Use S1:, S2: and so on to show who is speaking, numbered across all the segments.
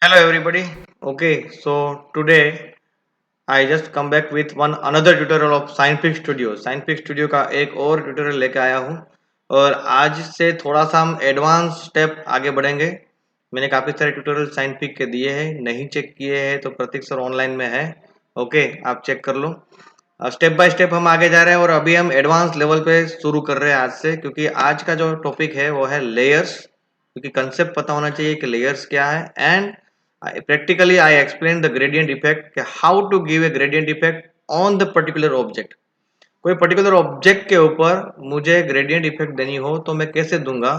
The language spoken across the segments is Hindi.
S1: Hello everybody. Okay, so today I just come back with one another tutorial of Scientific Studio. Scientific Studio का एक और ट्यूटोरियल लेके आया हूँ और आज से थोड़ा सा हम एडवांस स्टेप आगे बढ़ेंगे। मैंने काफ़ी सारे ट्यूटोरियल साइंटिफिक के दिए हैं, नहीं चेक किए हैं तो प्रतीक सर ऑनलाइन में है। ओके, आप चेक कर लो। स्टेप बाय स्टेप हम आगे जा रहे हैं और अभी हम एडवांस लेवल पे शुरू कर रहे हैं आज से, क्योंकि आज का जो टॉपिक है वो है लेयर्स। क्योंकि कंसेप्ट पता होना चाहिए कि लेयर्स क्या है and practically I explained the gradient effect कि how to give a gradient effect on the particular object। कोई पर्टिकुलर ऑब्जेक्ट के ऊपर मुझे ग्रेडियंट इफेक्ट देनी हो तो मैं कैसे दूंगा,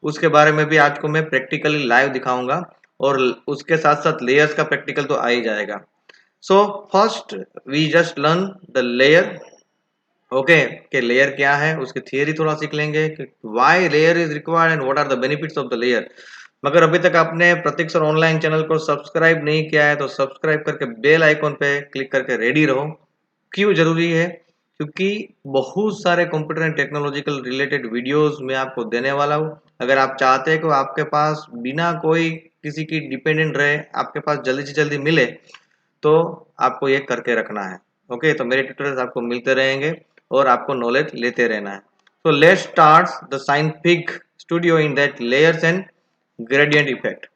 S1: उसके बारे में भी आज को मैं प्रैक्टिकली लाइव दिखाऊंगा। और उसके साथ साथ लेयर्स का प्रैक्टिकल तो आ ही जाएगा। So first we just learn the layer. Okay, कि लेयर क्या है उसकी थियरी थोड़ा सीख लेंगे कि why layer is required and what are the benefits of the layer. मगर अभी तक आपने प्रतीक सर ऑनलाइन चैनल को सब्सक्राइब नहीं किया है तो सब्सक्राइब करके बेल आइकॉन पे क्लिक करके रेडी रहो। क्यों जरूरी है? क्योंकि बहुत सारे computer and technological related videos मैं आपको देने वाला हूँ। अगर आप चाहते हैं कि आपके पास बिना कोई किसी की डिपेंडेंट रहे, आपके पास जल्दी से जल्दी मिले, तो आपको ये करके रखना है। ओके, तो मेरे ट्यूटोरियल्स आपको मिलते रहेंगे और आपको नॉलेज लेते रहना है। So let's start the scientific studio in that layers and gradient effect.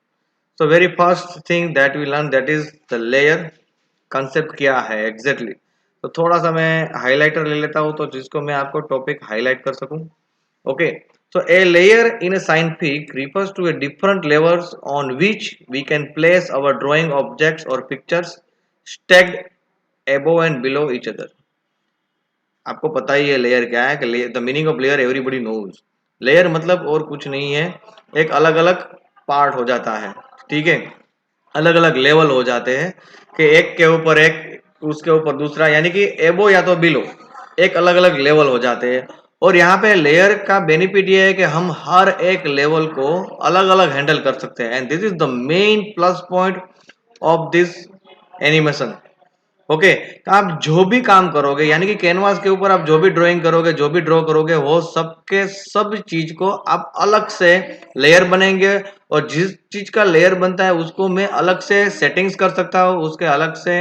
S1: So very first thing that we learn, that is the layer concept क्या है exactly। तो थोड़ा सा मैं हाइलाइटर ले लेता हूँ तो जिसको मैं आपको टॉपिक हाईलाइट कर सकूँ। Okay, so a layer in a scientific refers to a different levels on which we can place our drawing objects or pictures stacked above and below each other। आपको पता ही है लेयर क्या है कि the meaning of layer everybody knows. Layer मतलब और कुछ नहीं है, एक अलग अलग पार्ट हो जाता है। ठीक है, अलग अलग लेवल हो जाते हैं कि एक के ऊपर एक, उसके ऊपर दूसरा, यानी कि एबो या तो बिलो, एक अलग अलग लेवल हो जाते हैं। और यहाँ पे लेयर का बेनिफिट ये है कि हम हर एक लेवल को अलग अलग हैंडल कर सकते हैं and this is the main plus point of this animation. Okay, तो आप जो भी काम करोगे, यानी कि कैनवास के ऊपर आप जो भी ड्राइंग करोगे, जो भी ड्रॉ करोगे, वो सबके सब चीज को आप अलग से लेयर बनेंगे। और जिस चीज का लेयर बनता है उसको मैं अलग से सेटिंग्स कर सकता हूँ, उसके अलग से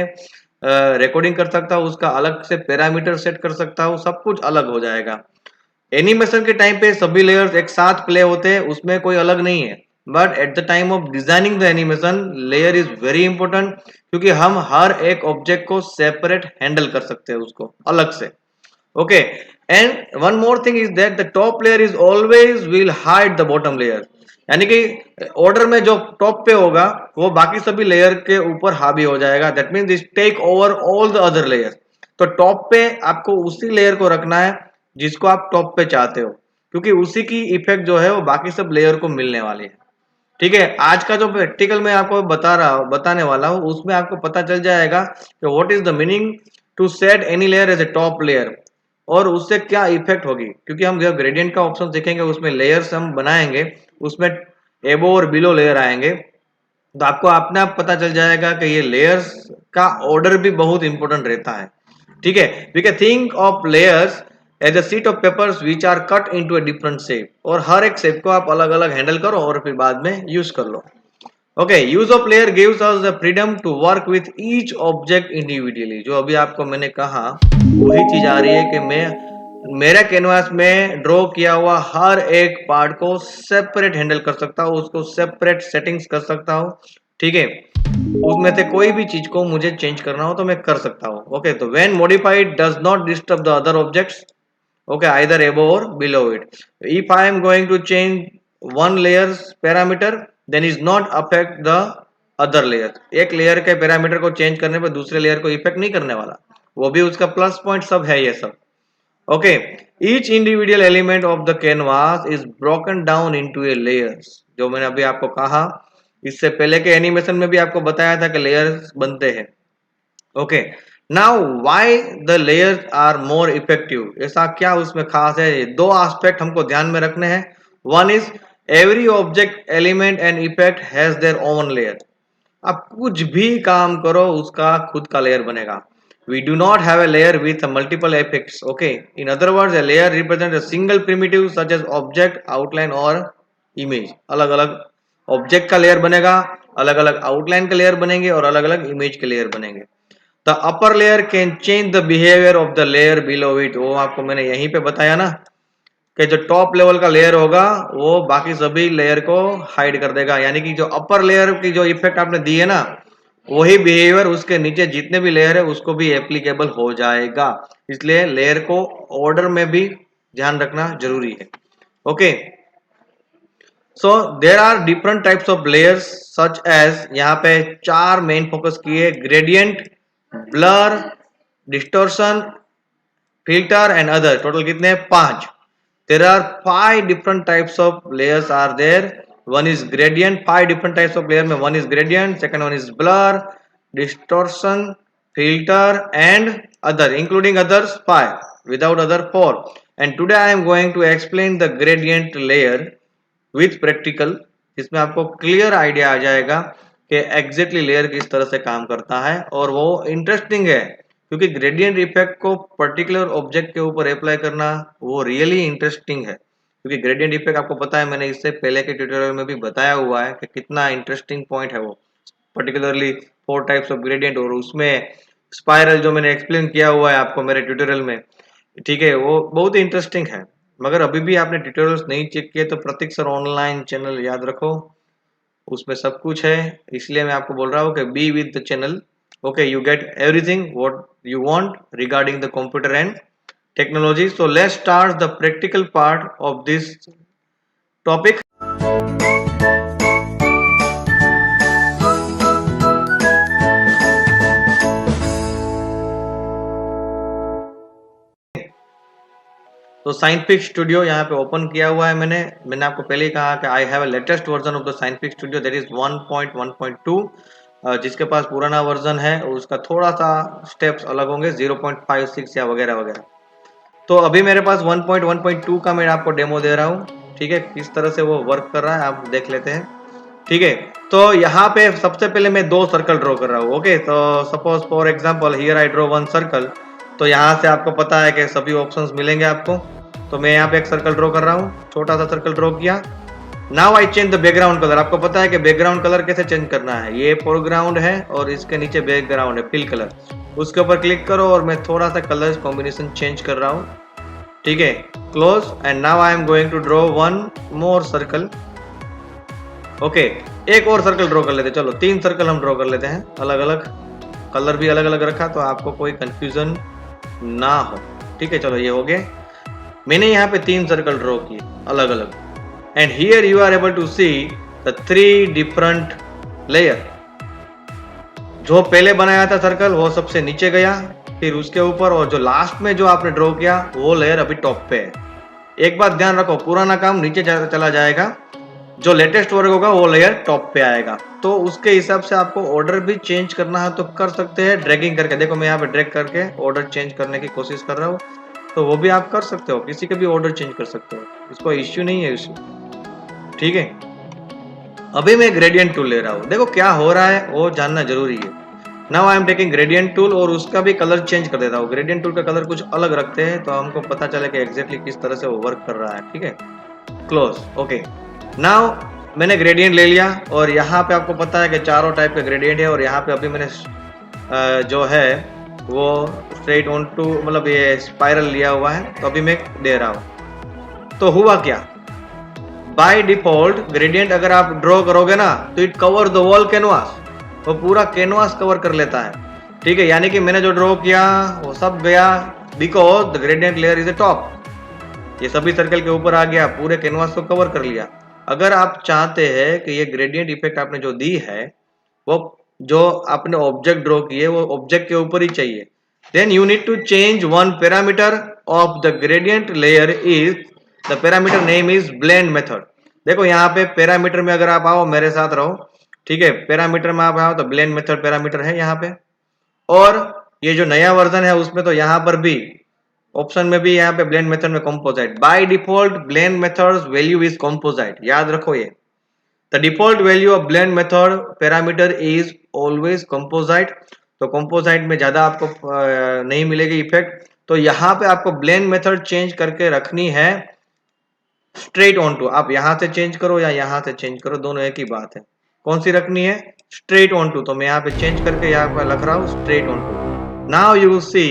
S1: रिकॉर्डिंग कर सकता हूँ, उसका अलग से पैरामीटर सेट कर सकता हूँ, सब कुछ अलग हो जाएगा। एनिमेशन के टाइम पे सभी लेयर्स एक साथ प्ले होते हैं, उसमें कोई अलग नहीं है। But at the time of designing the animation layer is very important, क्योंकि हम हर एक ऑब्जेक्ट को सेपरेट हैंडल कर सकते हैं उसको अलग से। Okay, and one more thing is that the top layer is always will hide the bottom layer. यानी कि ऑर्डर में जो टॉप पे होगा वो बाकी सभी लेयर के ऊपर हावी हो जाएगा। That means this take over all the other layer. तो टॉप पे आपको उसी लेयर को रखना है जिसको आप टॉप पे चाहते हो, क्योंकि उसी की इफेक्ट जो है वो बाकी सब लेयर को मिलने वाली है। ठीक है, आज का जो प्रैक्टिकल मैं आपको बताने वाला हूँ उसमें आपको पता चल जाएगा कि what is the meaning to set any layer as a top layer और उससे क्या इफेक्ट होगी। क्योंकि हम जब ग्रेडियंट का ऑप्शन देखेंगे उसमें लेयर्स हम बनाएंगे, उसमें एबो और बिलो लेयर आएंगे, तो आपको अपने आप पता चल जाएगा कि ये लेयर्स का ऑर्डर भी बहुत इंपॉर्टेंट रहता है। ठीक है, we can think of layers as a sheet of papers which are cut into a different shape. और हर एक शेप को आप अलग अलग हैंडल करो और फिर बाद में यूज कर लो। Okay, use of layer gives us the freedom to work with each object individually. जो अभी आपको मैंने कहा वही चीज आ रही है कि मैं मेरा कैनवास में ड्रॉ किया हुआ हर एक पार्ट को सेपरेट हैंडल कर सकता हूँ, उसको सेपरेट सेटिंग्स कर सकता हूँ। ठीक है, उसमें से कोई भी चीज को मुझे चेंज करना हो तो मैं कर सकता हूँ। ओके, तो when modified does not disturb the other objects, okay, either above or below it। If I am going to change one layer's parameter then is not affect the other layer। एक लेयर के पैरामीटर को चेंज करने पर दूसरे लेयर को इफेक्ट नहीं करने वाला, वो भी उसका प्लस पॉइंट सब है ये सब। Okay, each individual element of the canvas is broken down into A layers. जो मैंने अभी आपको कहा, इससे पहले के एनिमेशन में भी आपको बताया था कि लेयर्स बनते हैं। Okay, now why the layers are more effective, ऐसा क्या उसमें खास है? दो एस्पेक्ट हमको ध्यान में रखने हैं। One is every object element and effect has their own layer. आप कुछ भी काम करो उसका खुद का लेयर बनेगा। We do not have a layer with multiple effects. Okay, in other words a layer represent a single primitive such as object, outline और इमेज। अलग अलग ऑब्जेक्ट का लेयर बनेगा, अलग अलग आउटलाइन के लेयर बनेंगे और अलग अलग इमेज के लेयर बनेंगे। The upper layer can change the behaviour of the layer below it, वो आपको मैंने यहीं पे बताया ना कि जो टॉप लेवल का लेयर होगा वो बाकी सभी लेयर को हाइड कर देगा, यानी कि जो अपर लेयर की जो इफेक्ट आपने दी है ना वही बिहेवियर उसके नीचे जितने भी लेयर है उसको भी एप्लीकेबल हो जाएगा। इसलिए लेयर को ऑर्डर में भी ध्यान रखना जरूरी है। Okay, so there are different types of layers such as, यहाँ पे 4 मेन फोकस किए, gradient, blur, distortion, filter and other, total कितने 5। there are 5 different types of layers are there, one is gradient, 5 different types of layer में one is gradient, second one is blur, distortion, filter and other, including others 5, without other 4। and today I am going to explain the gradient layer with practical, इसमें आपको क्लियर आइडिया आ जाएगा कि एग्जैक्टली लेयर किस तरह से काम करता है, और वो इंटरेस्टिंग है क्योंकि ग्रेडियंट इफेक्ट को पर्टिकुलर ऑब्जेक्ट के ऊपर अप्लाई करना वो रियली इंटरेस्टिंग है, क्योंकि ग्रेडियंट इफेक्ट आपको पता है मैंने इससे पहले के ट्यूटोरियल में भी बताया हुआ है कि कितना इंटरेस्टिंग पॉइंट है वो, पर्टिकुलरली 4 टाइप्स ऑफ ग्रेडियंट, और उसमें स्पाइरल जो मैंने एक्सप्लेन किया हुआ है आपको मेरे ट्यूटोरियल में, ठीक है, वो बहुत ही इंटरेस्टिंग है। मगर अभी भी आपने ट्यूटोरियल्स नहीं चेक किए तो प्रतीक सर ऑनलाइन चैनल याद रखो, उसमें सब कुछ है, इसलिए मैं आपको बोल रहा हूँ कि be with the channel. Okay, you get everything what you want regarding the computer and technology. So let's start the practical part of this topic. तो साइंटिफिक स्टूडियो यहाँ पे ओपन किया हुआ है मैंने आपको पहले ही कहा कि I have a latest version of the scientific studio, that is 1.1.2। जिसके पास पुराना वर्जन है उसका थोड़ा सा स्टेप्स अलग होंगे, 0.56 या वगैरह वगैरह। तो अभी मेरे पास 1.1.2 का मैं आपको डेमो दे रहा हूँ, ठीक है, किस तरह से वो वर्क कर रहा है आप देख लेते हैं। ठीक है, तो यहाँ पे सबसे पहले मैं 2 सर्कल ड्रॉ कर रहा हूँ। ओके, तो suppose for example here I draw 1 circle, तो यहाँ से आपको पता है कि सभी ऑप्शंस मिलेंगे आपको, तो मैं यहाँ पे एक सर्कल ड्रॉ कर रहा हूँ, छोटा सा सर्कल ड्रॉ किया। Now I change the background colour, आपको पता है कि बैकग्राउंड कलर कैसे चेंज करना है, ये फोरग्राउंड है और इसके नीचे बैकग्राउंड है फिल कलर, उसके ऊपर क्लिक करो और मैं थोड़ा सा कलर कॉम्बिनेशन चेंज कर रहा हूँ, ठीक है, close. And now I am going to draw 1 more circle. Okay, एक और सर्कल ड्रॉ कर लेते हैं, चलो 3 सर्कल हम ड्रॉ कर लेते हैं, अलग अलग कलर भी अलग अलग रखा तो आपको कोई कंफ्यूजन ना हो, ठीक है। चलो ये हो गए, मैंने यहाँ पे 3 सर्कल ड्रॉ किए अलग अलग, and here you are able to see the 3 different layer. जो पहले बनाया था सर्कल वो सबसे नीचे गया, फिर उसके ऊपर, और जो लास्ट में जो आपने ड्रॉ किया वो लेयर अभी टॉप पे है। एक बात ध्यान रखो, पुराना काम नीचे चला जाएगा, जो लेटेस्ट वर्क होगा वो लेयर टॉप पे आएगा। तो उसके हिसाब से आपको ऑर्डर भी चेंज करना है तो कर सकते हैं ड्रैगिंग करके, देखो मैं यहाँ पे ड्रैग करके ऑर्डर चेंज करने की कोशिश कर रहा हूँ, तो वो भी आप कर सकते हो, किसी का भी ऑर्डर चेंज कर सकते हो, इसको इश्यू नहीं है इश्यू, ठीक है। अभी मैं ग्रेडियंट टूल ले रहा हूँ, देखो क्या हो रहा है वो जानना जरूरी है। Now I am taking gradient tool और उसका भी कलर चेंज कर देता हूँ, ग्रेडियंट टूल का कलर कुछ अलग रखते हैं तो हमको पता चले कि एग्जैक्टली किस तरह से वो वर्क कर रहा है, ठीक है, क्लोज। ओके, नाउ मैंने ग्रेडियंट ले लिया और यहाँ पे आपको पता है कि चारों टाइप के ग्रेडियंट है, और यहाँ पे अभी मैंने जो है वो स्ट्रेट ऑन टू मतलब ये स्पाइरल लिया हुआ है, तो अभी मैं दे रहा हूँ। तो हुआ क्या, बाय डिफॉल्ट ग्रेडियंट अगर आप ड्रॉ करोगे ना तो it cover the wall canvas, वो पूरा कैनवास कवर कर लेता है, ठीक है, यानी कि मैंने जो ड्रॉ किया वो सब गया, because the gradient layer is a top, ये सभी सर्कल के ऊपर आ गया, पूरे कैनवास को कवर कर लिया। अगर आप चाहते हैं कि ये ग्रेडियंट इफेक्ट आपने जो दी है वो जो आपने ऑब्जेक्ट ड्रॉ किए वो ऑब्जेक्ट के ऊपर ही चाहिए, then you need to change one parameter of the gradient layer, is the parameter name is blend method. देखो यहाँ पे पैरामीटर में अगर आप आओ, मेरे साथ रहो, ठीक है, पैरामीटर में आप आओ तो ब्लेंड मेथड पैरामीटर है यहाँ पे, और ये जो नया वर्जन है उसमें तो यहाँ पर भी ऑप्शन में भी यहाँ पे ब्लेंड मेथड में composite, by default blend methods value is composite, याद रखो ये, the default value of blend method parameter is always composite, तो कंपोजिट में ज्यादा आपको नहीं मिलेगी इफेक्ट, तो यहाँ पे आपको ब्लेंड मेथड चेंज करके रखनी है स्ट्रेट ऑन टू, आप यहाँ से चेंज करो या यहाँ से चेंज करो, दोनों एक ही बात है, कौन सी रखनी है? Straight on to. तो मैं यहाँ पे चेंज करके यहाँ पे लग रहा हूँ straight on to. Now you see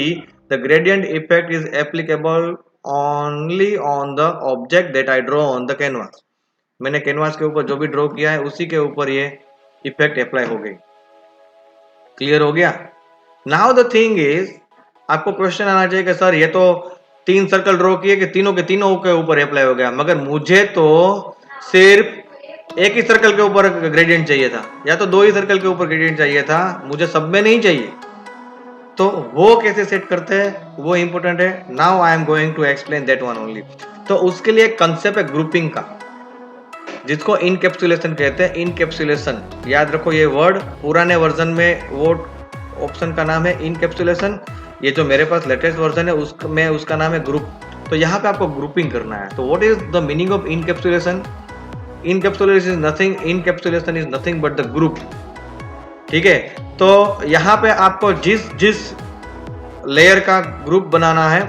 S1: the gradient effect is applicable only on the object that I draw on the canvas. मैंने कैनवास के ऊपर जो भी ड्रॉ किया है उसी के ऊपर ये इफेक्ट अप्लाई हो गई। क्लियर हो गया? नाउ द थिंग इज, आपको क्वेश्चन आना चाहिए कि सर ये तो 3 सर्कल ड्रॉ किए कि तीनों के ऊपर अप्लाई हो गया, मगर मुझे तो सिर्फ एक ही सर्कल के ऊपर ग्रेडियंट चाहिए था, या तो 2 ही सर्कल के ऊपर ग्रेडियंट चाहिए था, मुझे सब में नहीं चाहिए। तो वो कैसे सेट करते हैं वो इंपॉर्टेंट है। Now I am going to explain that one only. तो उसके लिए कंसेप्ट है ग्रुपिंग का, जिसको इनकैप्सुलेशन कहते हैं। इनकैप्सुलेशन याद रखो, ये वर्ड पुराने वर्जन में वो ऑप्शन का नाम है इनकैप्सुलेशन, ये जो मेरे पास लेटेस्ट वर्जन है उसमें उसका नाम है ग्रुप। तो यहाँ पे आपको ग्रुपिंग करना है। तो what is the meaning of encapsulation? Encapsulation is nothing but the group. ठीक है, तो यहाँ पे आपको जिस जिस लेयर का ग्रुप बनाना है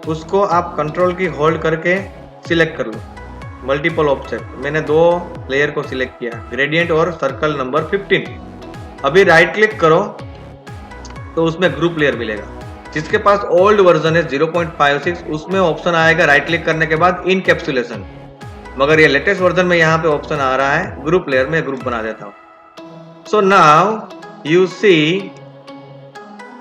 S1: उसको आप कंट्रोल की होल्ड करके सिलेक्ट कर लो। मल्टीपल ऑब्जेक्ट, मैंने 2 लेयर को सिलेक्ट किया, ग्रेडियंट और सर्कल नंबर 15। अभी राइट क्लिक करो तो उसमें ग्रुप लेयर मिलेगा। जिसके पास ओल्ड वर्जन है 0.56 उसमें ऑप्शन आएगा राइट क्लिक करने के बाद इनकैप्सुलेशन, मगर ये लेटेस्ट वर्जन में यहाँ पे ऑप्शन आ रहा है ग्रुप लेयर में। ग्रुप बना देता हूँ। So now you see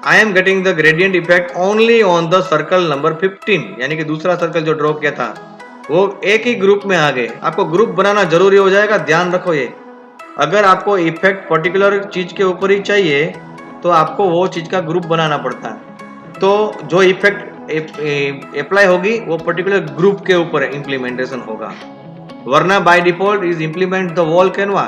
S1: I am getting the gradient effect only on the circle number 15, यानी कि दूसरा सर्कल जो ड्रॉ किया था वो एक ही ग्रुप में आ गए। आपको ग्रुप बनाना जरूरी हो जाएगा, ध्यान रखो ये। अगर आपको इफेक्ट पर्टिकुलर चीज के ऊपर ही चाहिए तो आपको वो चीज का ग्रुप बनाना पड़ता है। तो जो इफेक्ट अप्लाई होगी वो पर्टिकुलर ग्रुप के ऊपर इम्प्लीमेंटेशन होगा, वरना by default is implement the wall Canva.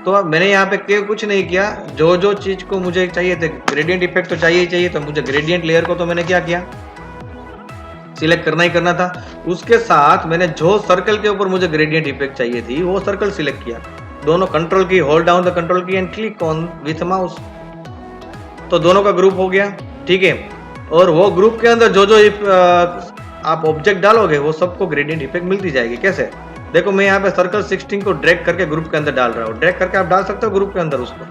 S1: तो मैंने यहाँ पे कुछ नहीं किया, जो जो चीज को मुझे चाहिए थे, ग्रेडियंट इफेक्ट तो चाहिए ही चाहिए, तो मुझे ग्रेडियंट लेयर को तो मैंने क्या किया, सिलेक्ट करना ही करना था। उसके साथ मैंने जो सर्कल के ऊपर मुझे ग्रेडियंट इफेक्ट चाहिए थी वो सर्कल सिलेक्ट किया। दोनों कंट्रोल की होल्ड डाउन द कंट्रोल की and click on with mouse, तो दोनों का ग्रुप हो गया। ठीक है, और वो ग्रुप के अंदर जो जो आप ऑब्जेक्ट डालोगे वो सबको ग्रेडियंट इफेक्ट मिलती जाएगी। कैसे? देखो मैं यहाँ पे सर्कल 16 को ड्रैग करके ग्रुप के अंदर डाल रहा हूँ। ड्रैग करके आप डाल सकते हो ग्रुप के अंदर उसको।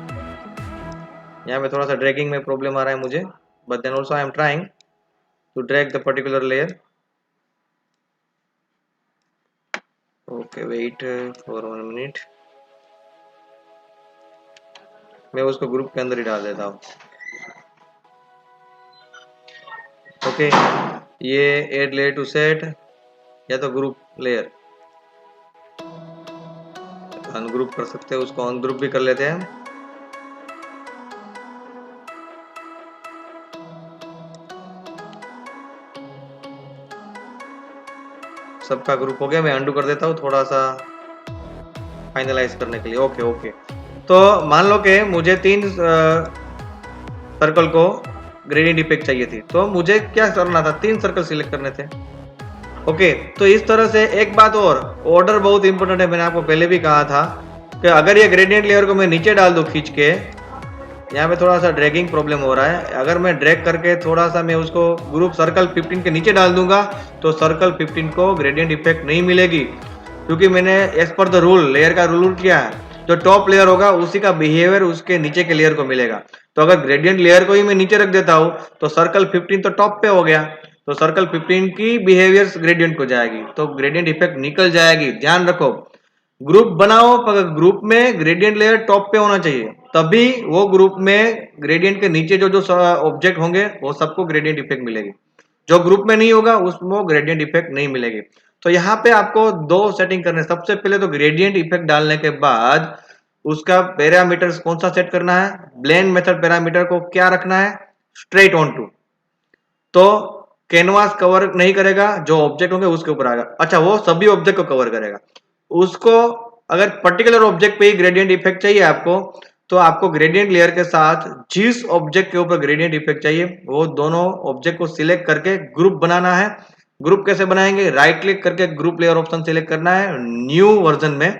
S1: यहाँ पे थोड़ा सा ड्रैगिंग में प्रॉब्लम आ रहा है मुझे, but then also I am trying to drag the particular layer. Okay wait for 1 minute, मैं उसको ग्रुप के अंदर ही डाल देता हूँ। ओके, ये एड लेयर टू सेट या तो ग्रुप लेयर अनग्रुप कर सकते हैं, उसको अनग्रुप भी कर लेते हैं। सबका ग्रुप हो गया, मैं अंडू कर देता हूँ थोड़ा सा फाइनलाइज करने के लिए। ओके ओके, तो मान लो कि मुझे 3 सर्कल को ग्रेडियंट इफेक्ट चाहिए थी, तो मुझे क्या करना था, 3 सर्कल सिलेक्ट करने थे। ओके, तो इस तरह से एक बात और, ऑर्डर बहुत इंपॉर्टेंट है। मैंने आपको पहले भी कहा था कि अगर ये ग्रेडियंट लेयर को मैं नीचे डाल दूं खींच के, यहाँ पे थोड़ा सा ड्रैगिंग प्रॉब्लम हो रहा है। अगर मैं ड्रैग करके थोड़ा सा मैं उसको ग्रुप सर्कल 15 के नीचे डाल दूंगा तो सर्कल 15 को ग्रेडियंट इफेक्ट नहीं मिलेगी, क्योंकि मैंने as per the rule layer का रूल किया है, जो टॉप लेयर होगा उसी का बिहेवियर उसके नीचे के लेयर को मिलेगा। तो अगर ग्रेडियंट लेयर को ही मैं नीचे रख देता हूँ तो सर्कल 15 तो टॉप पे हो गया, तो सर्कल 15 की बिहेवियर ग्रेडियंट को जाएगी, तो ग्रेडियंट इफेक्ट निकल जाएगी। ध्यान रखो, ग्रुप बनाओ पर ग्रुप में ग्रेडियंट लेयर टॉप पे होना चाहिए, तभी वो ग्रुप में ग्रेडियंट के नीचे जो जो ऑब्जेक्ट होंगे वो सबको ग्रेडियंट इफेक्ट मिलेगी। जो ग्रुप में नहीं होगा उसमें ग्रेडियंट इफेक्ट नहीं मिलेगी। तो यहाँ पे आपको 2 सेटिंग करने, सबसे पहले तो ग्रेडियंट इफेक्ट डालने के बाद उसका पैरामीटर कौन सा सेट करना है, ब्लेंड मेथड पैरामीटर को क्या रखना है, स्ट्रेट ऑन टू। तो कैनवास कवर नहीं करेगा, जो ऑब्जेक्ट होंगे उसके ऊपर आएगा। अच्छा, वो सभी ऑब्जेक्ट को कवर करेगा। उसको अगर पर्टिकुलर ऑब्जेक्ट पे ही ग्रेडियंट इफेक्ट चाहिए आपको, तो आपको ग्रेडियंट लेयर के साथ जिस ऑब्जेक्ट के ऊपर ग्रेडियंट इफेक्ट चाहिए वो दोनों ऑब्जेक्ट को सिलेक्ट करके ग्रुप बनाना है। ग्रुप कैसे बनाएंगे, राइट क्लिक करके ग्रुप लेयर ऑप्शन सिलेक्ट करना है न्यू वर्जन में,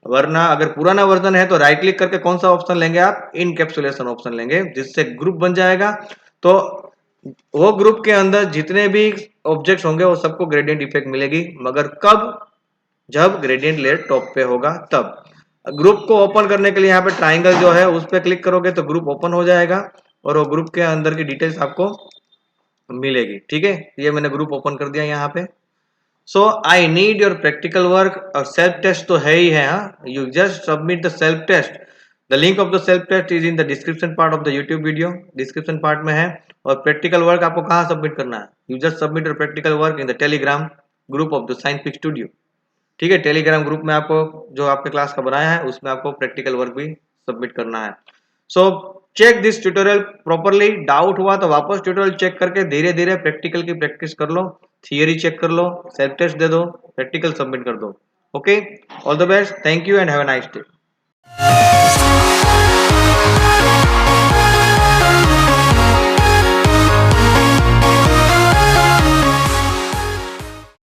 S1: वरना अगर पुराना वर्जन है तो राइट क्लिक करके कौन सा ऑप्शन लेंगे आप, इनकैप्सुलेशन ऑप्शन लेंगे, जिससे ग्रुप बन जाएगा। तो वो ग्रुप के अंदर जितने भी ऑब्जेक्ट्स होंगे वो सबको ग्रेडियंट इफेक्ट मिलेगी, मगर कब, जब ग्रेडियंट लेयर टॉप पे होगा तब। ग्रुप को ओपन करने के लिए यहाँ पे ट्राइंगल जो है उस पर क्लिक करोगे तो ग्रुप ओपन हो जाएगा और वो ग्रुप के अंदर की डिटेल्स आपको मिलेगी। ठीक है, ये मैंने ग्रुप ओपन कर दिया यहाँ पे। So I need your practical work, और सेल्फ टेस्ट तो है ही है। हाँ, you just submit the self test. The link of the self test is in the description part of the YouTube video, description part में है। और प्रैक्टिकल वर्क आपको कहाँ सबमिट करना है? You just submit your practical work in the Telegram group of the scientific studio. ठीक है, टेलीग्राम ग्रुप में आपको जो आपके क्लास का बनाया है उसमें आपको प्रैक्टिकल वर्क भी सबमिट करना है। So check this tutorial properly. Doubt हुआ तो वापस ट्यूटोरियल चेक करके धीरे धीरे प्रैक्टिकल की प्रैक्टिस कर लो, थियरी चेक कर लो, सेल्फ टेस्ट दे दो, प्रैक्टिकल सबमिट कर दो। Okay, all the best, thank you and have a nice day.